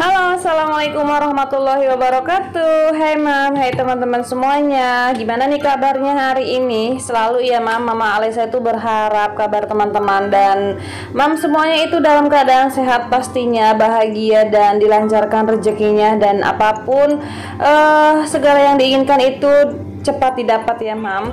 Halo, assalamualaikum warahmatullahi wabarakatuh. Hai mam, hai teman-teman semuanya. Gimana nih kabarnya hari ini? Selalu ya mam, Mama Alisa itu berharap kabar teman-teman dan mam semuanya itu dalam keadaan sehat pastinya, bahagia dan dilancarkan rezekinya dan apapun segala yang diinginkan itu cepat didapat ya mam.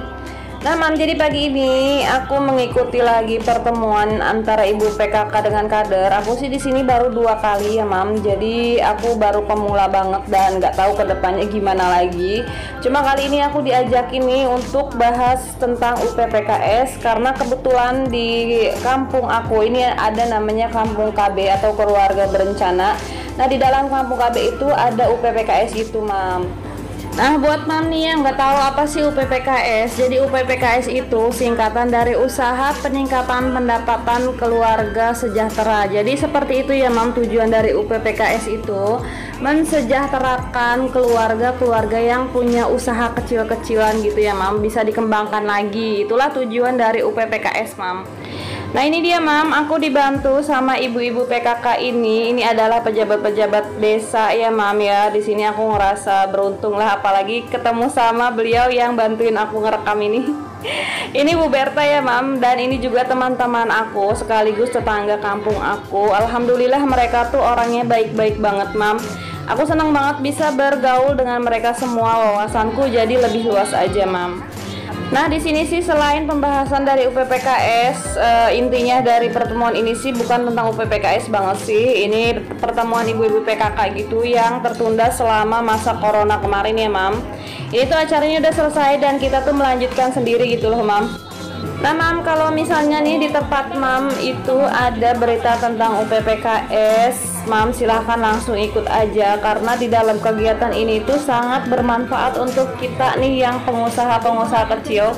Nah mam, jadi pagi ini aku mengikuti lagi pertemuan antara ibu PKK dengan kader. Aku sih di sini baru 2 kali ya mam, jadi aku baru pemula banget dan nggak tahu kedepannya gimana lagi. Cuma kali ini aku diajakin nih untuk bahas tentang UPPKS karena kebetulan di kampung aku ini ada namanya Kampung KB atau Keluarga Berencana. Nah di dalam Kampung KB itu ada UPPKS itu mam. Nah buat mam nih yang nggak tahu apa sih UPPKS, jadi UPPKS itu singkatan dari Usaha Peningkatan Pendapatan Keluarga Sejahtera. Jadi seperti itu ya mam, tujuan dari UPPKS itu mensejahterakan keluarga-keluarga yang punya usaha kecil-kecilan gitu ya mam, bisa dikembangkan lagi. Itulah tujuan dari UPPKS mam. Nah ini dia mam, aku dibantu sama ibu-ibu PKK ini. Ini adalah pejabat-pejabat desa ya mam ya. Di sini aku ngerasa beruntung lah, apalagi ketemu sama beliau yang bantuin aku ngerekam ini. Ini Bu Berta ya mam, dan ini juga teman-teman aku sekaligus tetangga kampung aku. Alhamdulillah mereka tuh orangnya baik-baik banget mam. Aku senang banget bisa bergaul dengan mereka semua, wawasanku jadi lebih luas aja mam. Nah di sini sih selain pembahasan dari UPPKS, intinya dari pertemuan ini sih bukan tentang UPPKS banget sih. Ini pertemuan ibu-ibu PKK gitu yang tertunda selama masa corona kemarin ya mam. Ini tuh acaranya udah selesai dan kita tuh melanjutkan sendiri gitu loh mam. Nah mam, kalau misalnya nih di tempat mam itu ada berita tentang UPPKS, mam silahkan langsung ikut aja karena di dalam kegiatan ini tuh sangat bermanfaat untuk kita nih yang pengusaha-pengusaha kecil.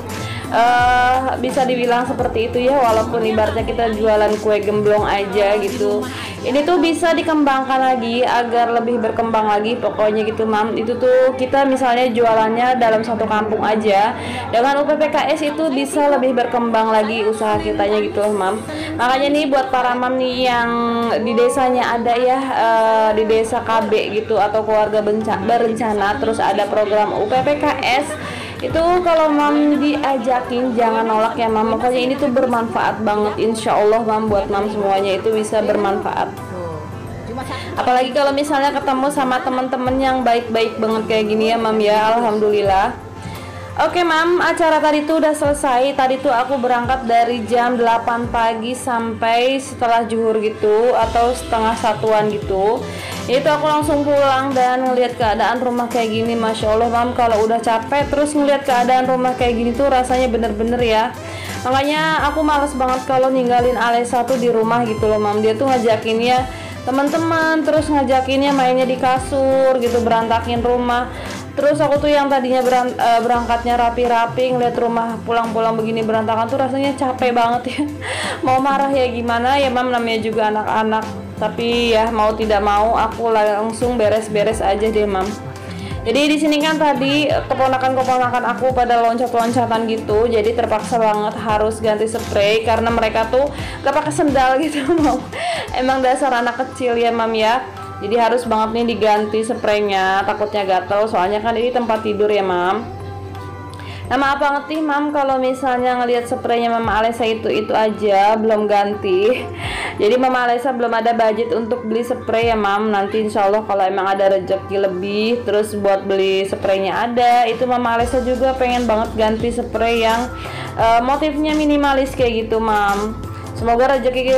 Bisa dibilang seperti itu ya, walaupun ibaratnya kita jualan kue gemblong aja gitu, ini tuh bisa dikembangkan lagi agar lebih berkembang lagi pokoknya gitu mam. Itu tuh kita misalnya jualannya dalam satu kampung aja, dengan UPPKS itu bisa lebih berkembang lagi usaha kitanya gitu loh mam. Makanya nih buat para mam nih yang di desanya ada ya, di desa KB gitu atau keluarga berencana terus ada program UPPKS, itu kalau mam diajakin jangan nolak ya mam. Pokoknya ini tuh bermanfaat banget, insya Allah mam, buat mam semuanya itu bisa bermanfaat. Apalagi kalau misalnya ketemu sama temen-temen yang baik-baik banget kayak gini ya mam ya, alhamdulillah. Oke mam, acara tadi tuh udah selesai. Tadi tuh aku berangkat dari jam 8 pagi sampai setelah zuhur gitu, atau setengah satuan gitu. Itu aku langsung pulang dan ngelihat keadaan rumah kayak gini, Masya Allah mam. Kalau udah capek terus ngelihat keadaan rumah kayak gini tuh rasanya bener-bener ya. Makanya aku males banget kalau ninggalin Alesa tuh di rumah gitu loh mam. Dia tuh ngajakinnya teman-teman, terus ngajakinnya mainnya di kasur gitu, berantakin rumah. Terus aku tuh yang tadinya berangkatnya rapi-rapi, ngeliat rumah pulang-pulang begini berantakan tuh rasanya capek banget ya. Mau marah ya gimana ya mam, namanya juga anak-anak. Tapi ya mau tidak mau aku langsung beres-beres aja deh mam. Jadi di sini kan tadi keponakan-keponakan aku pada loncat-loncatan gitu, jadi terpaksa banget harus ganti spray karena mereka tuh gak pakai sendal gitu mam. Emang dasar anak kecil ya mam ya. Jadi harus banget nih diganti spraynya, takutnya gatel soalnya kan ini tempat tidur ya mam. Nah maaf banget nih mam kalau misalnya ngelihat spraynya Mama Alisa itu aja belum ganti. Jadi Mama Alisa belum ada budget untuk beli spray ya mam. Nanti insya Allah kalau emang ada rezeki lebih terus buat beli spraynya ada, itu Mama Alisa juga pengen banget ganti spray yang motifnya minimalis kayak gitu mam. Semoga rezeki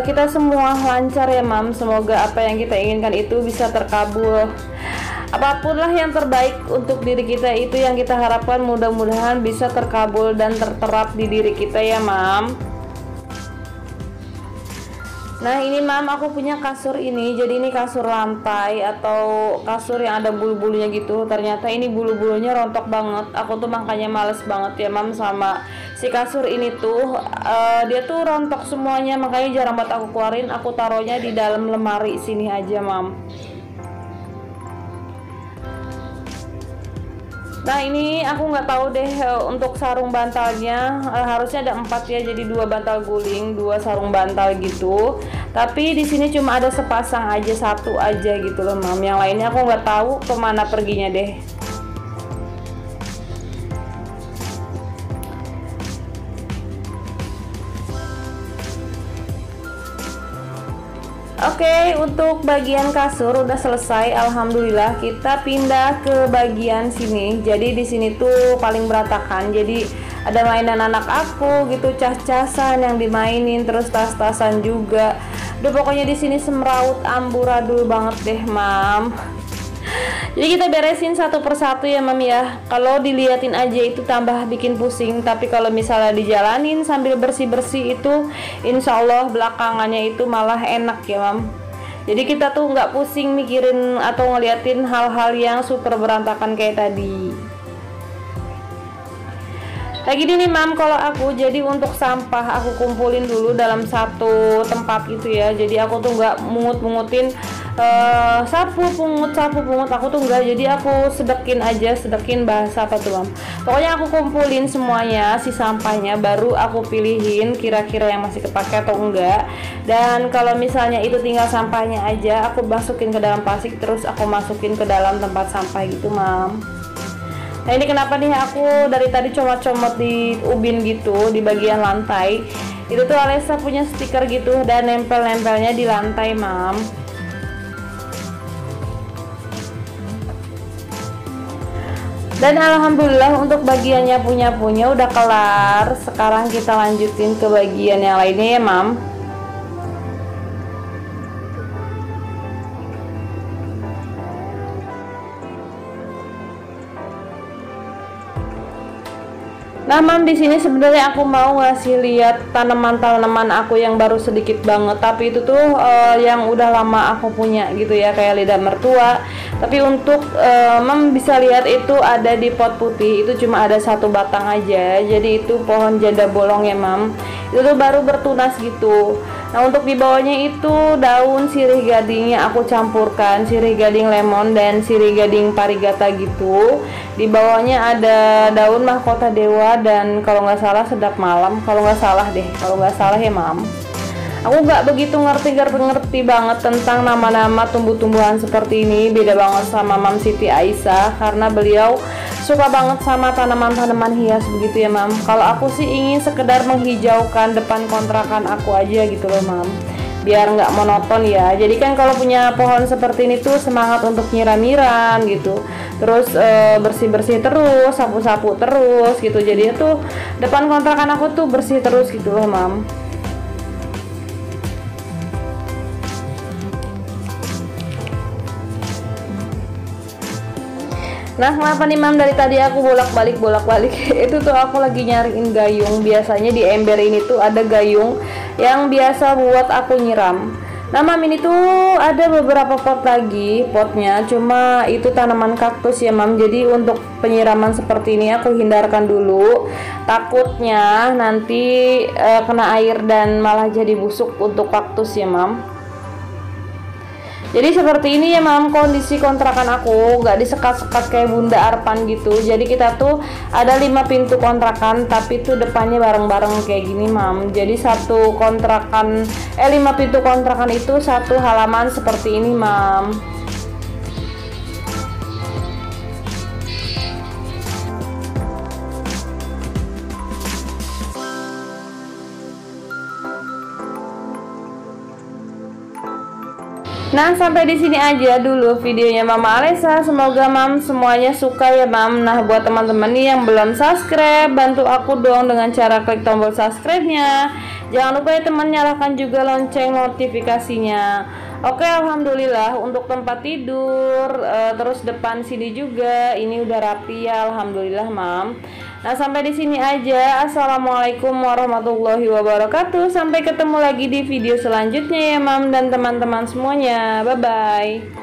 kita semua lancar ya mam. Semoga apa yang kita inginkan itu bisa terkabul. Apapun lah yang terbaik untuk diri kita itu yang kita harapkan, mudah-mudahan bisa terkabul dan terterap di diri kita ya mam. Nah ini mam, aku punya kasur ini. Jadi ini kasur lantai atau kasur yang ada bulu-bulunya gitu. Ternyata ini bulu-bulunya rontok banget. Aku tuh makanya males banget ya mam sama si kasur ini tuh. Dia tuh rontok semuanya, makanya jarang banget aku keluarin. Aku taruhnya di dalam lemari sini aja mam. Nah ini aku nggak tahu deh untuk sarung bantalnya harusnya ada 4 ya, jadi 2 bantal guling, 2 sarung bantal gitu. Tapi di sini cuma ada sepasang aja, 1 aja gitu loh mam. Yang lainnya aku nggak tahu kemana perginya deh. Oke, untuk bagian kasur udah selesai. Alhamdulillah. Kita pindah ke bagian sini. Jadi di sini tuh paling berantakan. Jadi ada mainan anak aku gitu, cas-casan yang dimainin, terus tas-tasan juga. Udah pokoknya di sini semraut amburadul banget deh, Mam. Jadi kita beresin satu persatu ya mam ya. Kalau diliatin aja itu tambah bikin pusing, tapi kalau misalnya dijalanin sambil bersih-bersih itu insya Allah belakangannya itu malah enak ya mam. Jadi kita tuh nggak pusing mikirin atau ngeliatin hal-hal yang super berantakan kayak tadi. Kayak gini nih mam, kalau aku jadi untuk sampah aku kumpulin dulu dalam satu tempat gitu ya. Jadi aku tuh nggak mungut-mungutin sapu pungut aku tuh enggak. Jadi aku sedekin aja, sedekin bahasa apa tuh mam, pokoknya aku kumpulin semuanya si sampahnya, baru aku pilihin kira-kira yang masih kepake atau enggak. Dan kalau misalnya itu tinggal sampahnya aja, aku masukin ke dalam plastik, terus aku masukin ke dalam tempat sampah gitu mam. Nah ini kenapa nih aku dari tadi comot-comot di ubin gitu di bagian lantai. Itu tuh Alesa punya stiker gitu dan nempel-nempelnya di lantai mam. Dan alhamdulillah untuk bagiannya punya udah kelar. Sekarang kita lanjutin ke bagian yang lainnya ya mam. Nah mam, di sini sebenarnya aku mau ngasih lihat tanaman-tanaman aku yang baru sedikit banget, tapi itu tuh yang udah lama aku punya gitu ya, kayak lidah mertua. Tapi untuk mam bisa lihat itu ada di pot putih, itu cuma ada 1 batang aja. Jadi itu pohon janda bolong ya mam, itu tuh baru bertunas gitu. Nah untuk di bawahnya itu daun sirih gadingnya aku campurkan, sirih gading lemon dan sirih gading parigata gitu. Di bawahnya ada daun mahkota dewa dan kalau nggak salah sedap malam, kalau nggak salah ya mam. Aku nggak begitu ngerti banget tentang nama-nama tumbuh-tumbuhan seperti ini, beda banget sama Mam Siti Aisyah karena beliau suka banget sama tanaman-tanaman hias begitu ya mam. Kalau aku sih ingin sekedar menghijaukan depan kontrakan aku aja gitu loh mam, biar nggak monoton ya. Jadi kan kalau punya pohon seperti ini tuh semangat untuk nyiram-nyiram gitu, terus bersih-bersih terus, sapu-sapu terus gitu. Jadi itu depan kontrakan aku tuh bersih terus gitu loh mam. Nah kenapa nih mam dari tadi aku bolak-balik itu tuh aku lagi nyariin gayung. Biasanya di ember ini tuh ada gayung yang biasa buat aku nyiram. Nah mam, ini tuh ada beberapa pot lagi, potnya cuma itu tanaman kaktus ya mam. Jadi untuk penyiraman seperti ini aku hindarkan dulu, takutnya nanti kena air dan malah jadi busuk untuk kaktus ya mam. Jadi seperti ini ya mam, kondisi kontrakan aku nggak disekat-sekat kayak Bunda Arpan gitu. Jadi kita tuh ada 5 pintu kontrakan, tapi tuh depannya bareng-bareng kayak gini mam. Jadi 5 pintu kontrakan itu 1 halaman seperti ini mam. Nah sampai di sini aja dulu videonya Mama Alesa. Semoga mam semuanya suka ya mam. Nah buat teman-teman nih yang belum subscribe, bantu aku dong dengan cara klik tombol subscribe-nya. Jangan lupa ya teman, nyalakan juga lonceng notifikasinya. Oke, alhamdulillah untuk tempat tidur, terus depan sini juga ini udah rapi ya, alhamdulillah mam. Nah sampai di sini aja. Assalamualaikum warahmatullahi wabarakatuh. Sampai ketemu lagi di video selanjutnya ya mam dan teman-teman semuanya. Bye bye.